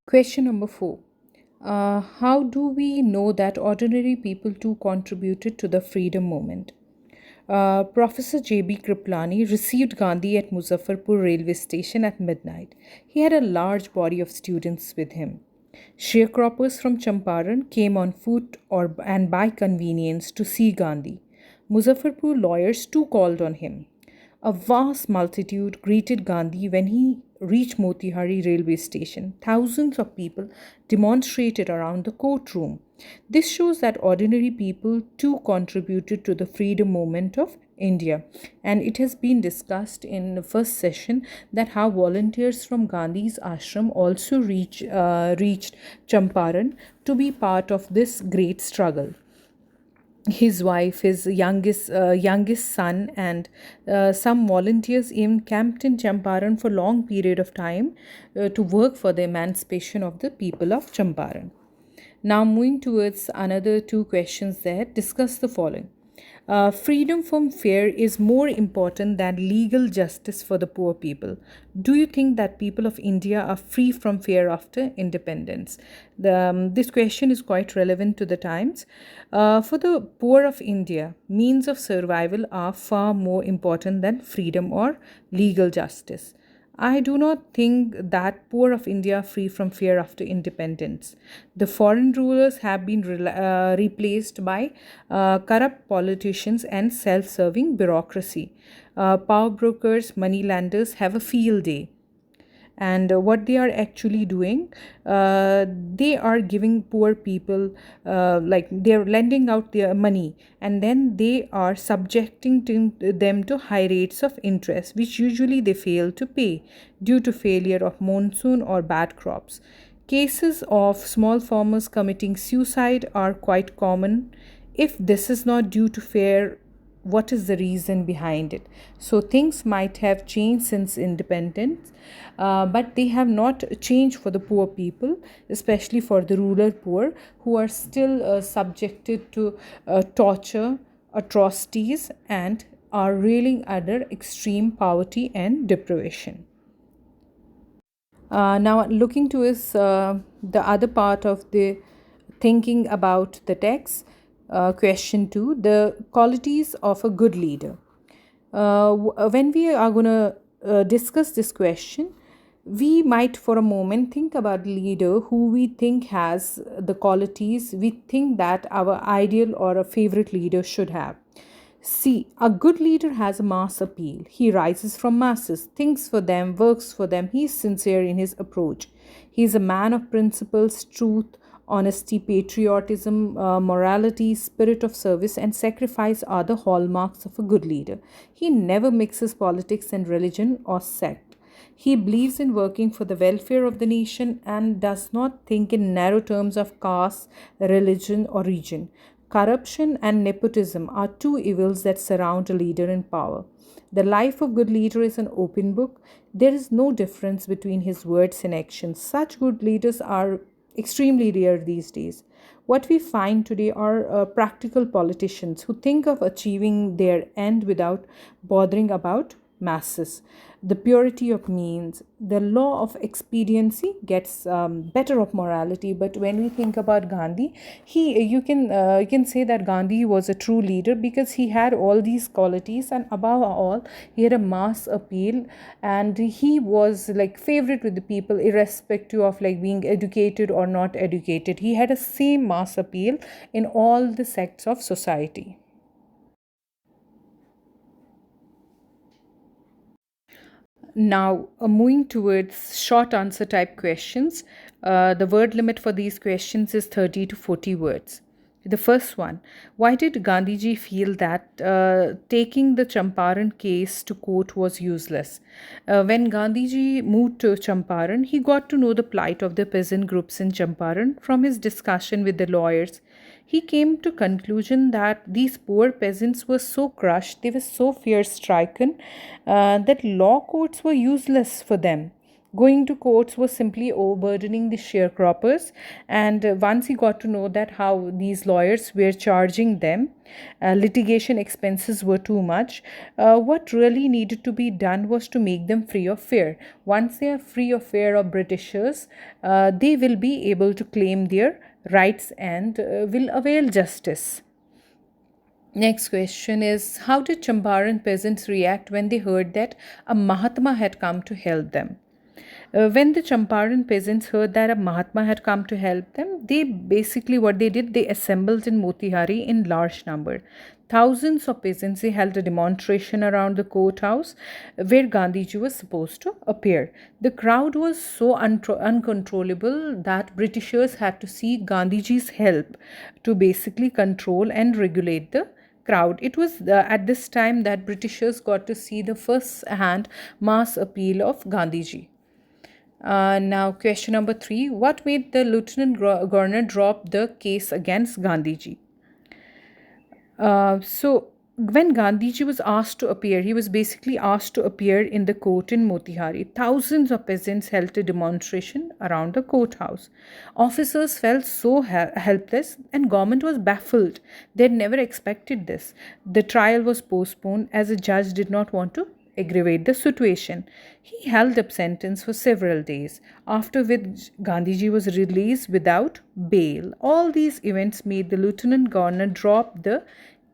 Question number four. How do we know that ordinary people too contributed to the freedom movement? Professor J.B. Kriplani received Gandhi at Muzaffarpur railway station at midnight. He had a large body of students with him. Sharecroppers from Champaran came on foot and by convenience to see Gandhi. Muzaffarpur lawyers too called on him. A vast multitude greeted Gandhi when he reached Motihari railway station. Thousands of people demonstrated around the courtroom. This shows that ordinary people too contributed to the freedom movement of India. And it has been discussed in the first session that how volunteers from Gandhi's ashram also reached Champaran to be part of this great struggle. His wife, his youngest son, and some volunteers even camped in Champaran for long period of time to work for the emancipation of the people of Champaran. Now, moving towards another two questions there, discuss the following. Freedom from fear is more important than legal justice for the poor people. Do you think that people of India are free from fear after independence? This question is quite relevant to the times. For the poor of India, means of survival are far more important than freedom or legal justice. I do not think that poor of India are free from fear after independence. The foreign rulers have been replaced by corrupt politicians and self-serving bureaucracy. Power brokers, money lenders have a field day, and what they are actually doing, they are giving poor people, like they're lending out their money, and then they are subjecting them to high rates of interest, which usually they fail to pay due to failure of monsoon or bad crops. Cases of small farmers committing suicide are quite common. If this is not due to fear, what is the reason behind it? So things might have changed since independence, but they have not changed for the poor people, especially for the rural poor who are still subjected to torture, atrocities, and are reeling under extreme poverty and deprivation. Now, looking towards the other part of the thinking about the text, question two, the qualities of a good leader. When we are going to discuss this question, we might for a moment think about the leader who we think has the qualities we think that our ideal or a favorite leader should have. See, a good leader has a mass appeal. He rises from masses, thinks for them, works for them. He is sincere in his approach. He is a man of principles, truth, honesty, patriotism, morality, spirit of service, and sacrifice are the hallmarks of a good leader. He never mixes politics and religion or sect. He believes in working for the welfare of the nation and does not think in narrow terms of caste, religion, or region. Corruption and nepotism are two evils that surround a leader in power. The life of good leader is an open book. There is no difference between his words and actions. Such good leaders are extremely rare these days. What we find today are practical politicians who think of achieving their end without bothering about masses. The purity of means, the law of expediency gets better of morality. But when we think about Gandhi, he you can say that Gandhi was a true leader because he had all these qualities, and above all, he had a mass appeal, and he was like favorite with the people, irrespective of like being educated or not educated. He had a same mass appeal in all the sects of society. Now, moving towards short answer type questions, the word limit for these questions is 30 to 40 words. The first one, why did Gandhiji feel that taking the Champaran case to court was useless? When Gandhiji moved to Champaran, he got to know the plight of the peasant groups in Champaran from his discussion with the lawyers. He came to conclusion that these poor peasants were so crushed, they were so fear stricken, that law courts were useless for them. Going to courts was simply overburdening the sharecroppers, and once he got to know that how these lawyers were charging them, litigation expenses were too much. What really needed to be done was to make them free of fear. Once they are free of fear of Britishers, they will be able to claim their rights and will avail justice. Next question is, how did Champaran peasants react when they heard that a Mahatma had come to help them? When the Champaran peasants heard that a Mahatma had come to help them, they basically what they did, they assembled in Motihari in large number. Thousands of peasants, they held a demonstration around the courthouse where Gandhiji was supposed to appear. The crowd was so uncontrollable that Britishers had to seek Gandhiji's help to basically control and regulate the crowd. It was at this time that Britishers got to see the first hand mass appeal of Gandhiji. Now, question number 3. What made the Lieutenant Governor drop the case against Gandhiji? When Gandhiji was asked to appear, he was basically asked to appear in the court in Motihari. Thousands of peasants held a demonstration around the courthouse. Officers felt so helpless, and government was baffled. They had never expected this. The trial was postponed as the judge did not want to aggravate the situation. He held up sentence for several days, after which Gandhiji was released without bail. All these events made the Lieutenant Governor drop the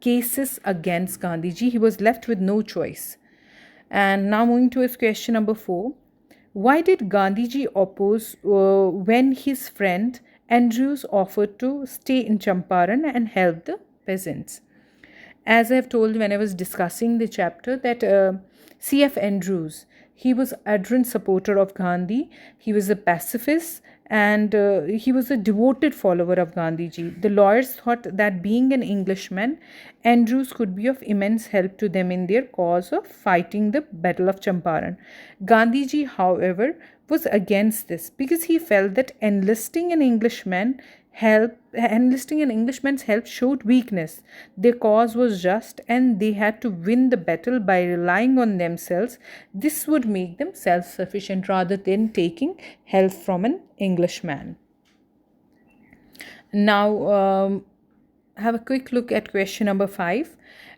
cases against Gandhiji. He was left with no choice. And now moving to his question number 4. Why did Gandhiji oppose when his friend Andrews offered to stay in Champaran and help the peasants? As I have told when I was discussing the chapter, that C.F. Andrews, he was ardent supporter of Gandhi. He was a pacifist, and he was a devoted follower of Gandhiji. The lawyers thought that being an Englishman, Andrews could be of immense help to them in their cause of fighting the Battle of Champaran. Gandhiji, however, was against this because he felt that enlisting an Englishman's help showed weakness. Their cause was just, and they had to win the battle by relying on themselves. This would make them self-sufficient rather than taking help from an Englishman. Now, have a quick look at question number 5.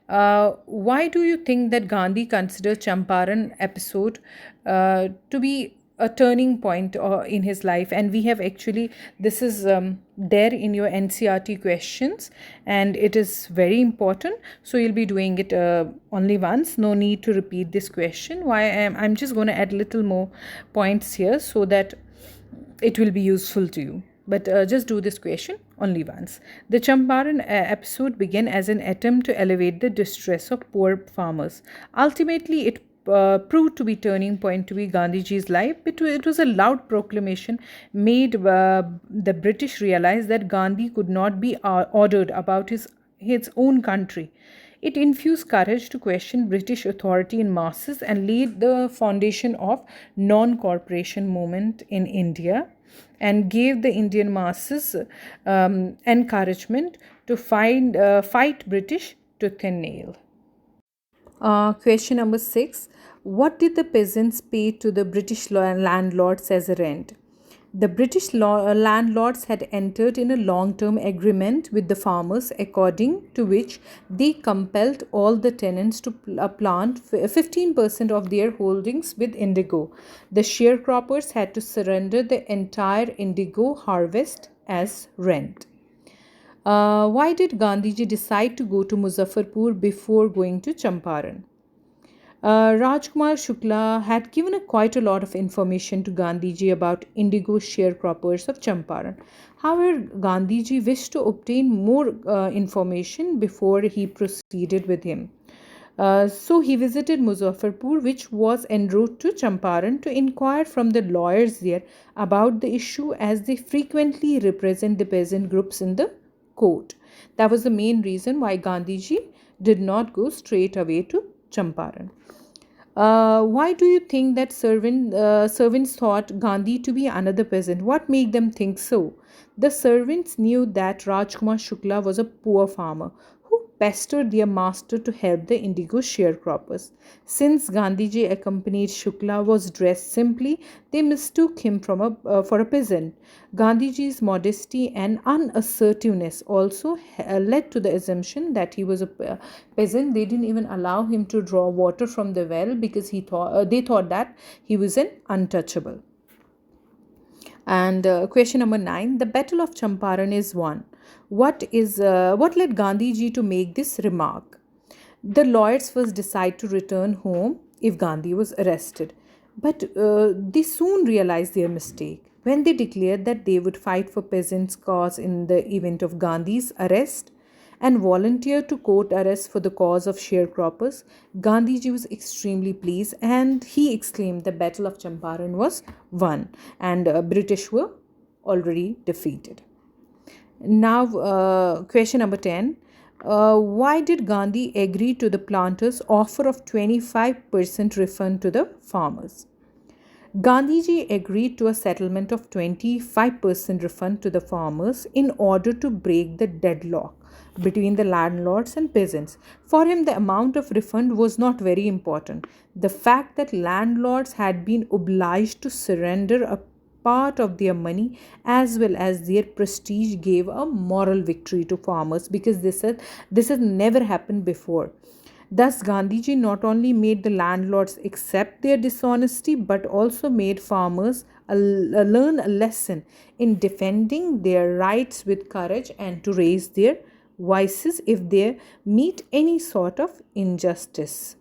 Why do you think that Gandhi considered Champaran episode to be a turning point in his life? And we have actually, this is there in your NCRT questions, and it is very important, so you'll be doing it only once. No need to repeat this question. I'm just going to add little more points here so that it will be useful to you, but just do this question only once. The Champaran episode began as an attempt to elevate the distress of poor farmers. Ultimately, it proved to be turning point to be Gandhiji's life. It was a loud proclamation made the British realize that Gandhi could not be ordered about his own country. It infused courage to question British authority in masses and laid the foundation of non-cooperation movement in India, and gave the Indian masses encouragement to fight British tooth and nail. Question number 6. What did the peasants pay to the British landlords as a rent? The British landlords had entered in a long-term agreement with the farmers, according to which they compelled all the tenants to plant 15% of their holdings with indigo. The sharecroppers had to surrender the entire indigo harvest as rent. Why did Gandhiji decide to go to Muzaffarpur before going to Champaran? Rajkumar Shukla had given quite a lot of information to Gandhiji about indigo sharecroppers of Champaran. However, Gandhiji wished to obtain more information before he proceeded with him. So he visited Muzaffarpur, which was en route to Champaran, to inquire from the lawyers there about the issue, as they frequently represent the peasant groups in the court. That was the main reason why Gandhiji did not go straight away to Champaran. Why do you think that servants thought Gandhi to be another peasant? What made them think so? The servants knew that Rajkumar Shukla was a poor farmer who pestered their master to help the indigo sharecroppers. Since Gandhiji accompanied Shukla was dressed simply, they mistook him for a peasant. Gandhiji's modesty and unassertiveness also led to the assumption that he was a peasant. They didn't even allow him to draw water from the well because they thought that he was an untouchable. And question number 9, the Battle of Champaran is won. What led Gandhiji to make this remark? The lawyers first decide to return home if Gandhi was arrested, but they soon realized their mistake. When they declared that they would fight for peasants' cause in the event of Gandhi's arrest and volunteer to court arrest for the cause of sharecroppers, Gandhiji was extremely pleased and he exclaimed the Battle of Champaran was won and British were already defeated. Now, question number 10. Why did Gandhi agree to the planters' offer of 25% refund to the farmers? Gandhiji agreed to a settlement of 25% refund to the farmers in order to break the deadlock between the landlords and peasants. For him, the amount of refund was not very important. The fact that landlords had been obliged to surrender a part of their money as well as their prestige gave a moral victory to farmers because this has never happened before. Thus, Gandhiji not only made the landlords accept their dishonesty but also made farmers learn a lesson in defending their rights with courage and to raise their voices if they meet any sort of injustice.